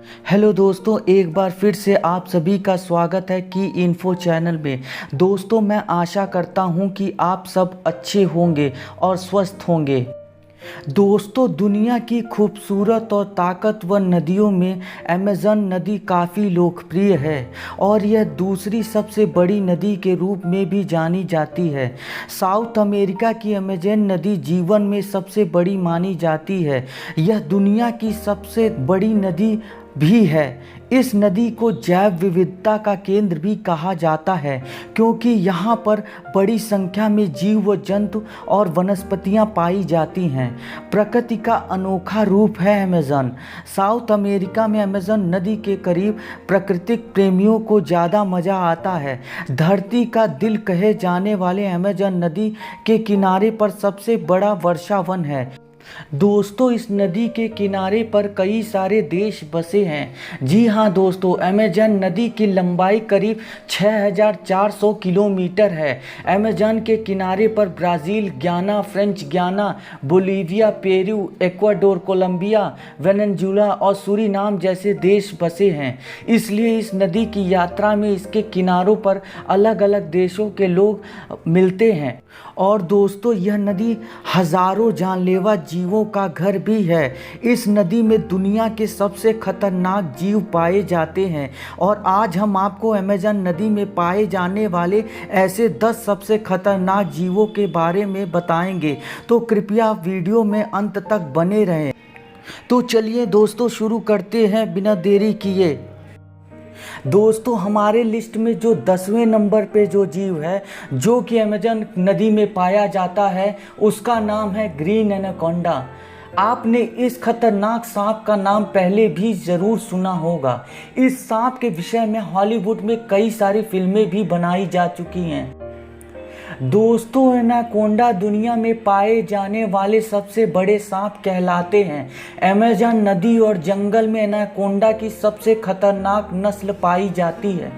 Hello दोस्तों, एक बार फिर से आप सभी का स्वागत है की इन्फो चैनल में। दोस्तों, मैं आशा करता हूं कि आप सब अच्छे होंगे और स्वस्थ होंगे। दोस्तों, दुनिया की खूबसूरत और ताकतवर नदियों में अमेज़न नदी काफ़ी लोकप्रिय है और यह दूसरी सबसे बड़ी नदी के रूप में भी जानी जाती है। साउथ अमेरिका की अमेज़न नदी जीवन में सबसे बड़ी मानी जाती है। यह दुनिया की सबसे बड़ी नदी भी है। इस नदी को जैव विविधता का केंद्र भी कहा जाता है क्योंकि यहाँ पर बड़ी संख्या में जीव व जंतु और वनस्पतियाँ पाई जाती हैं। प्रकृति का अनोखा रूप है अमेज़न। साउथ अमेरिका में अमेज़न नदी के करीब प्राकृतिक प्रेमियों को ज़्यादा मज़ा आता है। धरती का दिल कहे जाने वाले अमेज़न नदी के किनारे पर सबसे बड़ा वर्षा वन है। दोस्तों, इस नदी के किनारे पर कई सारे देश बसे हैं। जी हाँ दोस्तों, अमेज़न नदी की लंबाई करीब 6400 किलोमीटर है। अमेज़न के किनारे पर Brazil Guyana, French Guyana, Bolivia, Peru, Ecuador, Colombia, Venezuela और सूरीनाम जैसे देश बसे हैं। इसलिए इस नदी की यात्रा में इसके किनारों पर अलग अलग देशों के लोग मिलते हैं। और दोस्तों, यह नदी हज़ारों जानलेवा जीवों का घर भी है। इस नदी में दुनिया के सबसे खतरनाक जीव पाए जाते हैं और आज हम आपको अमेज़न नदी में पाए जाने वाले ऐसे 10 सबसे खतरनाक जीवों के बारे में बताएंगे। तो कृपया वीडियो में अंत तक बने रहें। तो चलिए दोस्तों, शुरू करते हैं बिना देरी किए। दोस्तों, हमारे लिस्ट में जो 10वें नंबर पे जो जीव है जो कि अमेज़न नदी में पाया जाता है, उसका नाम है ग्रीन एनाकोंडा। आपने इस खतरनाक सांप का नाम पहले भी ज़रूर सुना होगा। इस सांप के विषय में हॉलीवुड में कई सारी फिल्में भी बनाई जा चुकी हैं। दोस्तों, एनाकोंडा दुनिया में पाए जाने वाले सबसे बड़े सांप कहलाते हैं। अमेज़न नदी और जंगल में एनाकोंडा की सबसे खतरनाक नस्ल पाई जाती है।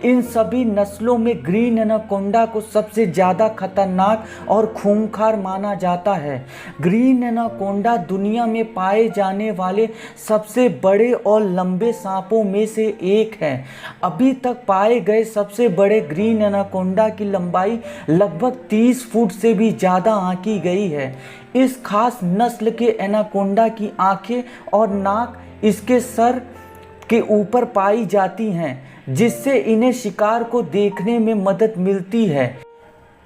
इन सभी नस्लों में ग्रीन एनाकोंडा को सबसे ज़्यादा खतरनाक और खूंखार माना जाता है। ग्रीन एनाकोंडा दुनिया में पाए जाने वाले सबसे बड़े और लंबे सांपों में से एक है। अभी तक पाए गए सबसे बड़े ग्रीन एनाकोंडा की लंबाई लगभग 30 फुट से भी ज़्यादा आंकी गई है। इस खास नस्ल के एनाकोंडा की आंखें और नाक इसके सर के ऊपर पाई जाती हैं, जिससे इन्हें शिकार को देखने में मदद मिलती है।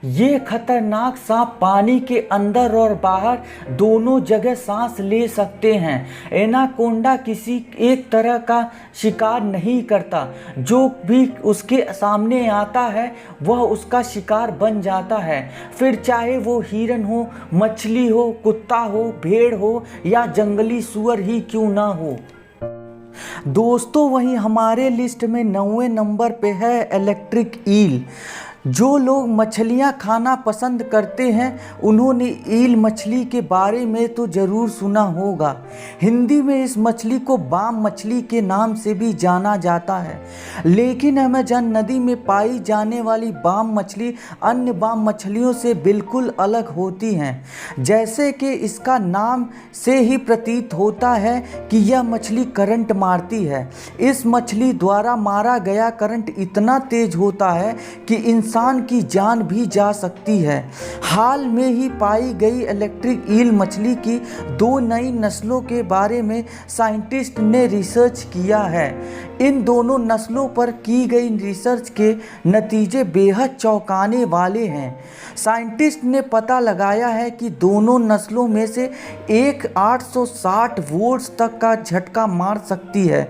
ये खतरनाक सांप पानी के अंदर और बाहर दोनों जगह सांस ले सकते हैं। एनाकोंडा किसी एक तरह का शिकार नहीं करता। जो भी उसके सामने आता है वह उसका शिकार बन जाता है, फिर चाहे वो हिरन हो, मछली हो, कुत्ता हो, भेड़ हो या जंगली सूअर ही क्यों ना हो। दोस्तों, वहीं हमारे लिस्ट में 9वें नंबर पे है इलेक्ट्रिक ईल। जो लोग मछलियां खाना पसंद करते हैं उन्होंने ईल मछली के बारे में तो ज़रूर सुना होगा। हिंदी में इस मछली को बाम मछली के नाम से भी जाना जाता है, लेकिन अमेज़न नदी में पाई जाने वाली बाम मछली अन्य बाम मछलियों से बिल्कुल अलग होती हैं। जैसे कि इसका नाम से ही प्रतीत होता है कि यह मछली करंट मारती है। इस मछली द्वारा मारा गया करंट इतना तेज होता है कि इंसान की जान भी जा सकती है। हाल में ही पाई गई इलेक्ट्रिक ईल मछली की 2 नई नस्लों के बारे में साइंटिस्ट ने रिसर्च किया है। इन दोनों नस्लों पर की गई रिसर्च के नतीजे बेहद चौंकाने वाले हैं। साइंटिस्ट ने पता लगाया है कि दोनों नस्लों में से एक 860 वोल्ट्स तक का झटका मार सकती है।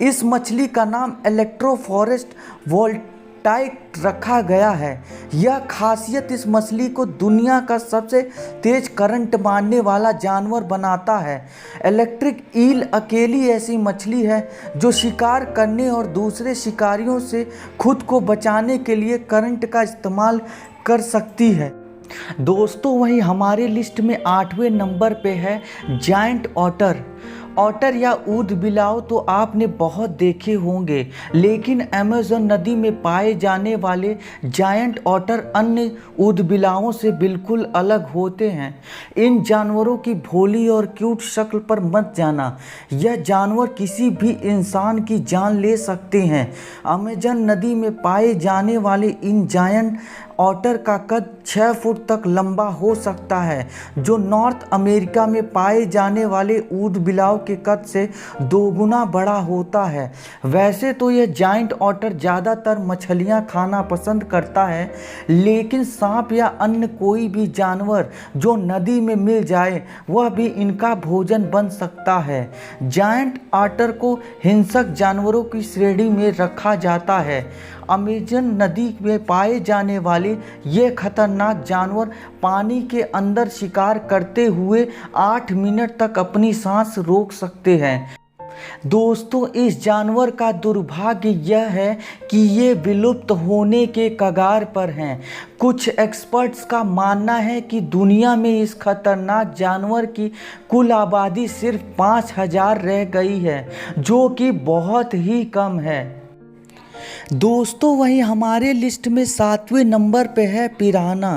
इस मछली का नाम इलेक्ट्रोफॉरेस्ट वोल्टाइक रखा गया है। यह खासियत इस मछली को दुनिया का सबसे तेज करंट मारने वाला जानवर बनाता है। इलेक्ट्रिक ईल अकेली ऐसी मछली है जो शिकार करने और दूसरे शिकारियों से खुद को बचाने के लिए करंट का इस्तेमाल कर सकती है। दोस्तों, वहीं हमारे लिस्ट में 8वें नंबर पे है जायंट ऑटर। ऑटर या ऊदबिलाव तो आपने बहुत देखे होंगे, लेकिन अमेज़न नदी में पाए जाने वाले जायंट ऑटर अन्य ऊदबिलावों से बिल्कुल अलग होते हैं। इन जानवरों की भोली और क्यूट शक्ल पर मत जाना, यह जानवर किसी भी इंसान की जान ले सकते हैं। अमेज़न नदी में पाए जाने वाले इन जायंट ऑटर का कद 6 फुट तक लंबा हो सकता है, जो नॉर्थ अमेरिका में पाए जाने वाले ऊदबिलाव के कद से 2 गुना बड़ा होता है। वैसे तो यह जायंट ऑटर ज़्यादातर मछलियां खाना पसंद करता है, लेकिन सांप या अन्य कोई भी जानवर जो नदी में मिल जाए वह भी इनका भोजन बन सकता है। जायंट ऑटर को हिंसक जानवरों की श्रेणी में रखा जाता है। अमेज़न नदी में पाए जाने वाले ये खतरनाक जानवर पानी के अंदर शिकार करते हुए 8 मिनट तक अपनी सांस रोक सकते हैं। दोस्तों, इस जानवर का दुर्भाग्य यह है कि ये विलुप्त होने के कगार पर हैं। कुछ एक्सपर्ट्स का मानना है कि दुनिया में इस खतरनाक जानवर की कुल आबादी सिर्फ 5000 रह गई है, जो कि बहुत ही कम है। दोस्तों, वहीं हमारे लिस्ट में 7वें नंबर पे है पिराना।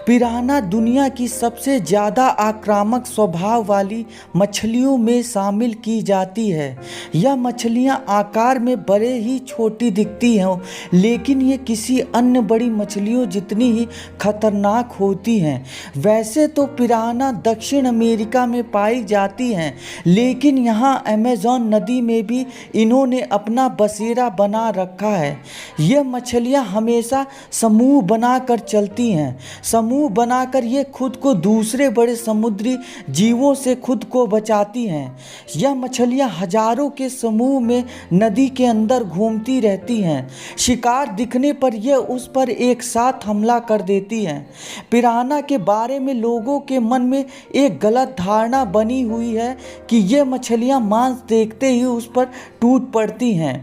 पिराना दुनिया की सबसे ज़्यादा आक्रामक स्वभाव वाली मछलियों में शामिल की जाती है। यह मछलियां आकार में बड़े ही छोटी दिखती हैं, लेकिन ये किसी अन्य बड़ी मछलियों जितनी ही खतरनाक होती हैं। वैसे तो पिराना दक्षिण अमेरिका में पाई जाती हैं, लेकिन यहाँ अमेज़न नदी में भी इन्होंने अपना बसेरा बना रखा है। ये मछलियाँ हमेशा समूह बनाकर चलती हैं। समूह बनाकर ये खुद को दूसरे बड़े समुद्री जीवों से खुद को बचाती हैं। यह मछलियां हजारों के समूह में नदी के अंदर घूमती रहती हैं। शिकार दिखने पर यह उस पर एक साथ हमला कर देती हैं। पिराना के बारे में लोगों के मन में एक गलत धारणा बनी हुई है कि ये मछलियां मांस देखते ही उस पर टूट पड़ती हैं,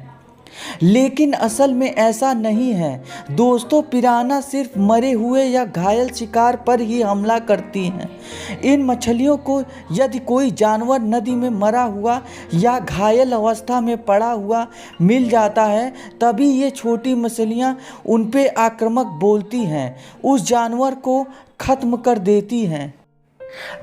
लेकिन असल में ऐसा नहीं है। दोस्तों, पिराना सिर्फ मरे हुए या घायल शिकार पर ही हमला करती हैं। इन मछलियों को यदि कोई जानवर नदी में मरा हुआ या घायल अवस्था में पड़ा हुआ मिल जाता है, तभी ये छोटी मछलियां उन पे आक्रामक बोलती हैं, उस जानवर को खत्म कर देती हैं।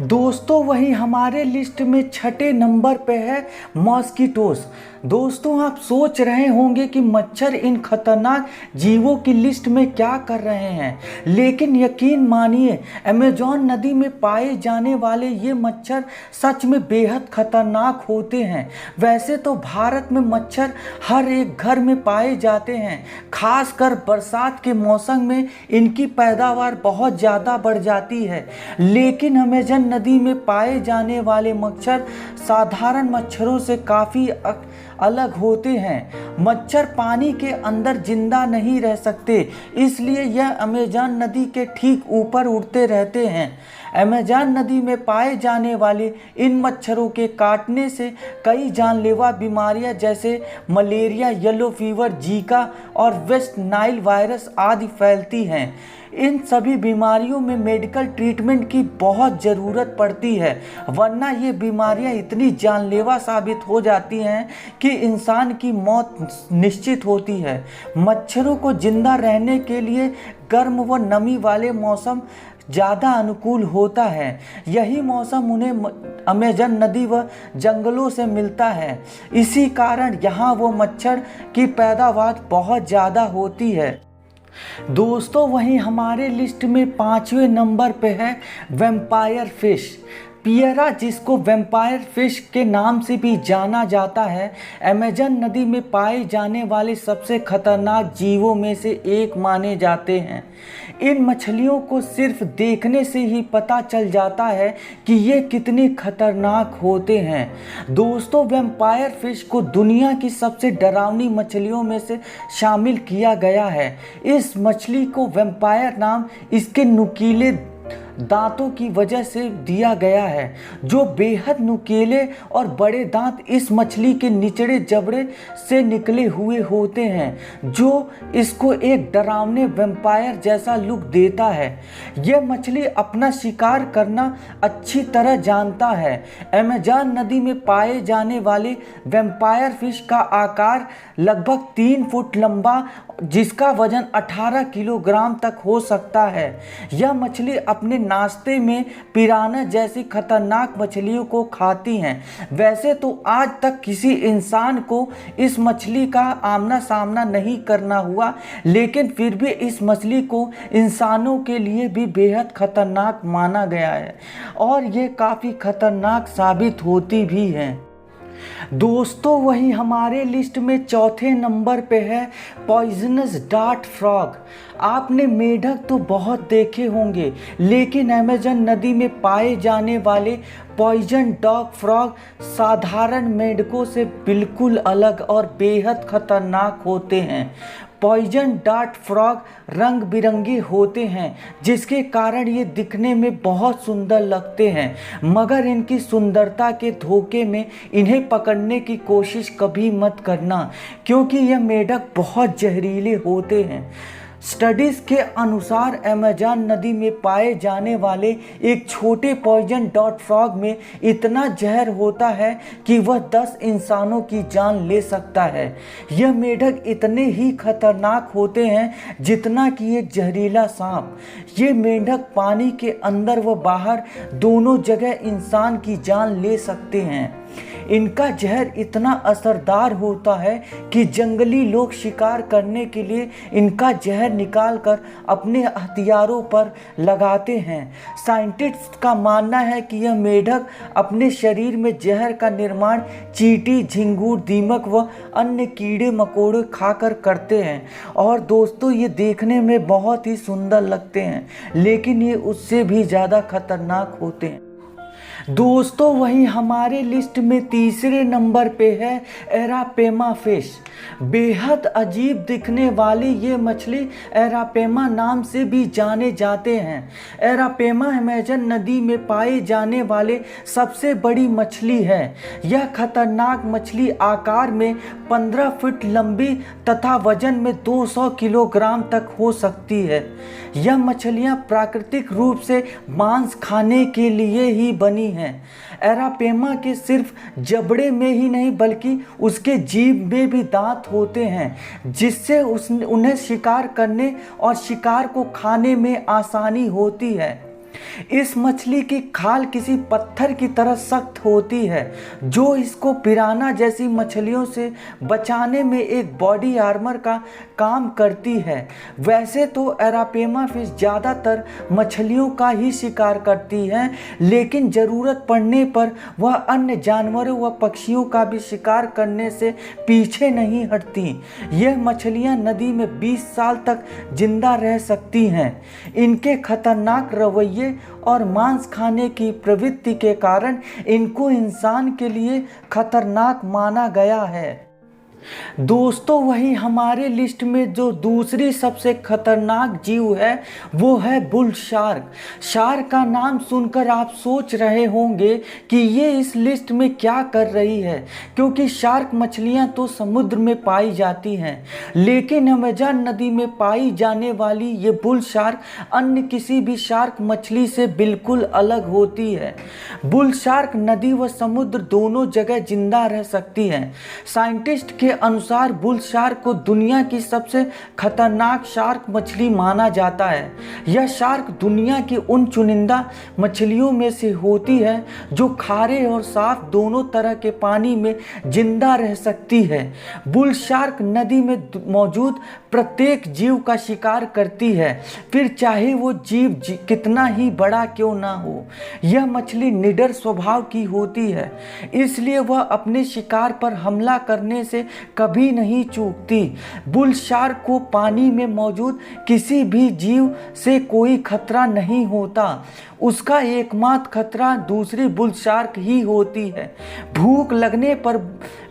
दोस्तों, वहीं हमारे लिस्ट में 6ठे नंबर पे है मॉस्किटोस। दोस्तों, आप सोच रहे होंगे कि मच्छर इन खतरनाक जीवों की लिस्ट में क्या कर रहे हैं, लेकिन यकीन मानिए अमेज़न नदी में पाए जाने वाले ये मच्छर सच में बेहद खतरनाक होते हैं। वैसे तो भारत में मच्छर हर एक घर में पाए जाते हैं, खासकर बरसात के मौसम में इनकी पैदावार बहुत ज़्यादा बढ़ जाती है, लेकिन अमेज़न नदी में पाए जाने वाले मच्छर साधारण मच्छरों से काफ़ी अलग होते हैं। मच्छर पानी के अंदर जिंदा नहीं रह सकते, इसलिए यह अमेज़न नदी के ठीक ऊपर उड़ते रहते हैं। अमेज़न नदी में पाए जाने वाले इन मच्छरों के काटने से कई जानलेवा बीमारियां जैसे मलेरिया, येलो फीवर, जीका और वेस्ट नाइल वायरस आदि फैलती हैं। इन सभी बीमारियों में मेडिकल ट्रीटमेंट की बहुत ज़रूरत पड़ती है, वरना ये बीमारियां इतनी जानलेवा साबित हो जाती हैं कि इंसान की मौत निश्चित होती है। मच्छरों को जिंदा रहने के लिए गर्म व नमी वाले मौसम ज़्यादा अनुकूल होता है। यही मौसम उन्हें अमेज़न नदी व जंगलों से मिलता है, इसी कारण यहाँ वो मच्छर की पैदावार बहुत ज़्यादा होती है। दोस्तों, वहीं हमारे लिस्ट में 5वें नंबर पे है वैम्पायर फिश। पियरा, जिसको वैम्पायर फिश के नाम से भी जाना जाता है, अमेज़न नदी में पाए जाने वाले सबसे खतरनाक जीवों में से एक माने जाते हैं। इन मछलियों को सिर्फ देखने से ही पता चल जाता है कि ये कितनी खतरनाक होते हैं। दोस्तों, वैम्पायर फिश को दुनिया की सबसे डरावनी मछलियों में से शामिल किया गया है। इस मछली को वैम्पायर नाम इसके नुकीले दांतों की वजह से दिया गया है, जो बेहद नुकीले और बड़े दांत इस मछली के निचले जबड़े से निकले हुए होते हैं, जो इसको एक डरावने वैम्पायर जैसा लुक देता है। यह मछली अपना शिकार करना अच्छी तरह जानता है। अमेज़न नदी में पाए जाने वाले वैम्पायर फिश का आकार लगभग 3 फुट लंबा, जिसका वजन 18 किलोग्राम तक हो सकता है। यह मछली अपने नाश्ते में पिराना जैसी खतरनाक मछलियों को खाती हैं। वैसे तो आज तक किसी इंसान को इस मछली का आमना सामना नहीं करना हुआ, लेकिन फिर भी इस मछली को इंसानों के लिए भी बेहद खतरनाक माना गया है और ये काफ़ी खतरनाक साबित होती भी है। दोस्तों, वही हमारे लिस्ट में चौथे नंबर पे है पॉइजनस डार्ट फ्रॉग। आपने मेढक तो बहुत देखे होंगे, लेकिन अमेज़न नदी में पाए जाने वाले पॉइजन डॉग फ्रॉग साधारण मेढकों से बिल्कुल अलग और बेहद खतरनाक होते हैं। पॉइजन डार्ट फ्रॉग रंग बिरंगे होते हैं, जिसके कारण ये दिखने में बहुत सुंदर लगते हैं, मगर इनकी सुंदरता के धोखे में इन्हें पकड़ने की कोशिश कभी मत करना, क्योंकि यह मेढक बहुत जहरीले होते हैं। स्टडीज़ के अनुसार अमेज़न नदी में पाए जाने वाले एक छोटे पॉइजन डॉट फ्रॉग में इतना जहर होता है कि वह 10 इंसानों की जान ले सकता है। यह मेढक इतने ही खतरनाक होते हैं जितना कि एक जहरीला सांप। ये मेढक पानी के अंदर व बाहर दोनों जगह इंसान की जान ले सकते हैं। इनका जहर इतना असरदार होता है कि जंगली लोग शिकार करने के लिए इनका जहर निकालकर अपने हथियारों पर लगाते हैं। साइंटिस्ट का मानना है कि यह मेढक अपने शरीर में जहर का निर्माण चींटी, झिंगूर, दीमक व अन्य कीड़े मकोड़े खाकर करते हैं। और दोस्तों, ये देखने में बहुत ही सुंदर लगते हैं, लेकिन ये उससे भी ज़्यादा खतरनाक होते हैं। दोस्तों, वहीं हमारे लिस्ट में तीसरे नंबर पे है एरापेमा फिश। बेहद अजीब दिखने वाली ये मछली एरापेमा नाम से भी जाने जाते हैं। एरापेमा अमेज़न नदी में पाए जाने वाले सबसे बड़ी मछली है। यह खतरनाक मछली आकार में 15 फुट लंबी तथा वजन में 200 किलोग्राम तक हो सकती है। यह मछलियाँ प्राकृतिक रूप से मांस खाने के लिए ही बनी हैं। एरापेमा के सिर्फ जबड़े में ही नहीं बल्कि उसके जीभ में भी दांत होते हैं, जिससे उन्हें शिकार करने और शिकार को खाने में आसानी होती है। इस मछली की खाल किसी पत्थर की तरह सख्त होती है, जो इसको पिराना जैसी मछलियों से बचाने में एक बॉडी आर्मर का काम करती है। वैसे तो एरापेमा फिश ज़्यादातर मछलियों का ही शिकार करती है, लेकिन ज़रूरत पड़ने पर वह अन्य जानवरों व पक्षियों का भी शिकार करने से पीछे नहीं हटती। यह मछलियाँ नदी में 20 साल तक जिंदा रह सकती हैं। इनके खतरनाक रवैये और मांस खाने की प्रवृत्ति के कारण इनको इंसान के लिए खतरनाक माना गया है। दोस्तों, वही हमारे लिस्ट में जो दूसरी सबसे खतरनाक जीव है वो है बुल शार्क। शार्क का नाम सुनकर आप सोच रहे होंगे कि ये इस लिस्ट में क्या कर रही है, क्योंकि शार्क मछलियां तो समुद्र में पाई जाती हैं, लेकिन अमेज़न नदी में पाई जाने वाली ये बुल शार्क अन्य किसी भी शार्क मछली से बिल्कुल अलग होती है। बुल शार्क नदी व समुद्र दोनों जगह जिंदा रह सकती है। साइंटिस्ट के अनुसार बुल शार्क को दुनिया की सबसे खतरनाक शार्क मछली माना जाता है। यह शार्क दुनिया की उन चुनिंदा मछलियों में से होती है जो खारे और साफ दोनों तरह के पानी में जिंदा रह सकती है। बुल शार्क नदी में मौजूद प्रत्येक जीव का शिकार करती है, फिर चाहे वो जीव कितना ही बड़ा क्यों ना हो। यह मछली निडर स्वभाव की होती है, इसलिए वह अपने शिकार पर हमला करने से कभी नहीं चूकती। बुल शार्क को पानी में मौजूद किसी भी जीव से कोई खतरा नहीं होता। उसका एकमात्र खतरा दूसरी बुल शार्क ही होती है। भूख लगने पर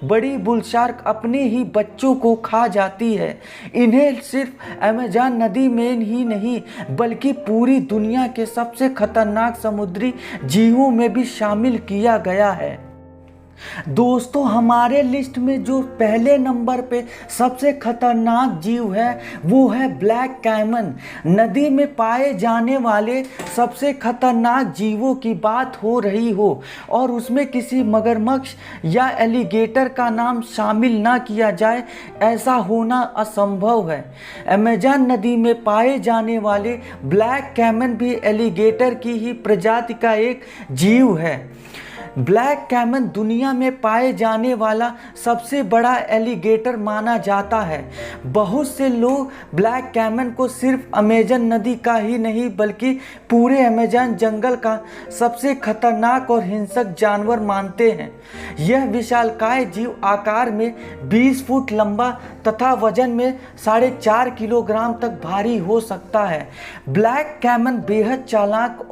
बड़ी बुल शार्क अपने ही बच्चों को खा जाती है। इन्हें सिर्फ अमेज़न नदी में ही नहीं बल्कि पूरी दुनिया के सबसे खतरनाक समुद्री जीवों में भी शामिल किया गया है। दोस्तों, हमारे लिस्ट में जो पहले नंबर पे सबसे खतरनाक जीव है वो है ब्लैक कैमन। नदी में पाए जाने वाले सबसे खतरनाक जीवों की बात हो रही हो और उसमें किसी मगरमच्छ या एलिगेटर का नाम शामिल ना किया जाए, ऐसा होना असंभव है। अमेज़न नदी में पाए जाने वाले ब्लैक कैमन भी एलिगेटर की ही प्रजाति का एक जीव है। ब्लैक कैमन दुनिया में पाए जाने वाला सबसे बड़ा एलिगेटर माना जाता है। बहुत से लोग ब्लैक कैमन को सिर्फ अमेज़न नदी का ही नहीं बल्कि पूरे अमेज़न जंगल का सबसे खतरनाक और हिंसक जानवर मानते हैं। यह विशालकाय जीव आकार में 20 फुट लंबा तथा वजन में 4.5 किलोग्राम तक भारी हो सकता है। ब्लैक कैमन बेहद चालाक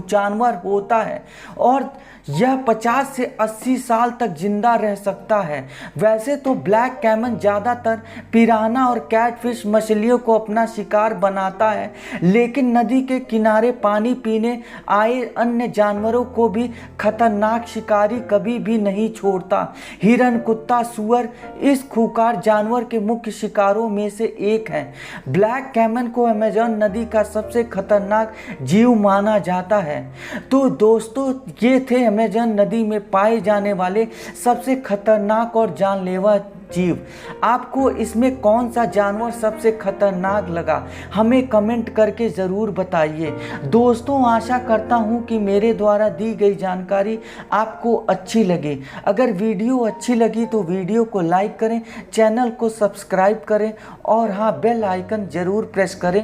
जानवर होता है और यह 50 से 80 साल तक जिंदा रह सकता है। वैसे तो ब्लैक कैमन ज़्यादातर पिराना और कैटफिश मछलियों को अपना शिकार बनाता है, लेकिन नदी के किनारे पानी पीने आए अन्य जानवरों को भी खतरनाक शिकारी कभी भी नहीं छोड़ता। हिरन, कुत्ता, सुअर इस खूंखार जानवर के मुख्य शिकारों में से एक है। ब्लैक कैमन को अमेज़न नदी का सबसे खतरनाक जीव माना जाता है। तो दोस्तों, ये थे अमेज़न नदी में पाए जाने वाले सबसे खतरनाक और जानलेवा जीव। आपको इसमें कौन सा जानवर सबसे खतरनाक लगा, हमें कमेंट करके ज़रूर बताइए। दोस्तों, आशा करता हूँ कि मेरे द्वारा दी गई जानकारी आपको अच्छी लगी। अगर वीडियो अच्छी लगी तो वीडियो को लाइक करें, चैनल को सब्सक्राइब करें और हाँ, बेल आइकन ज़रूर प्रेस करें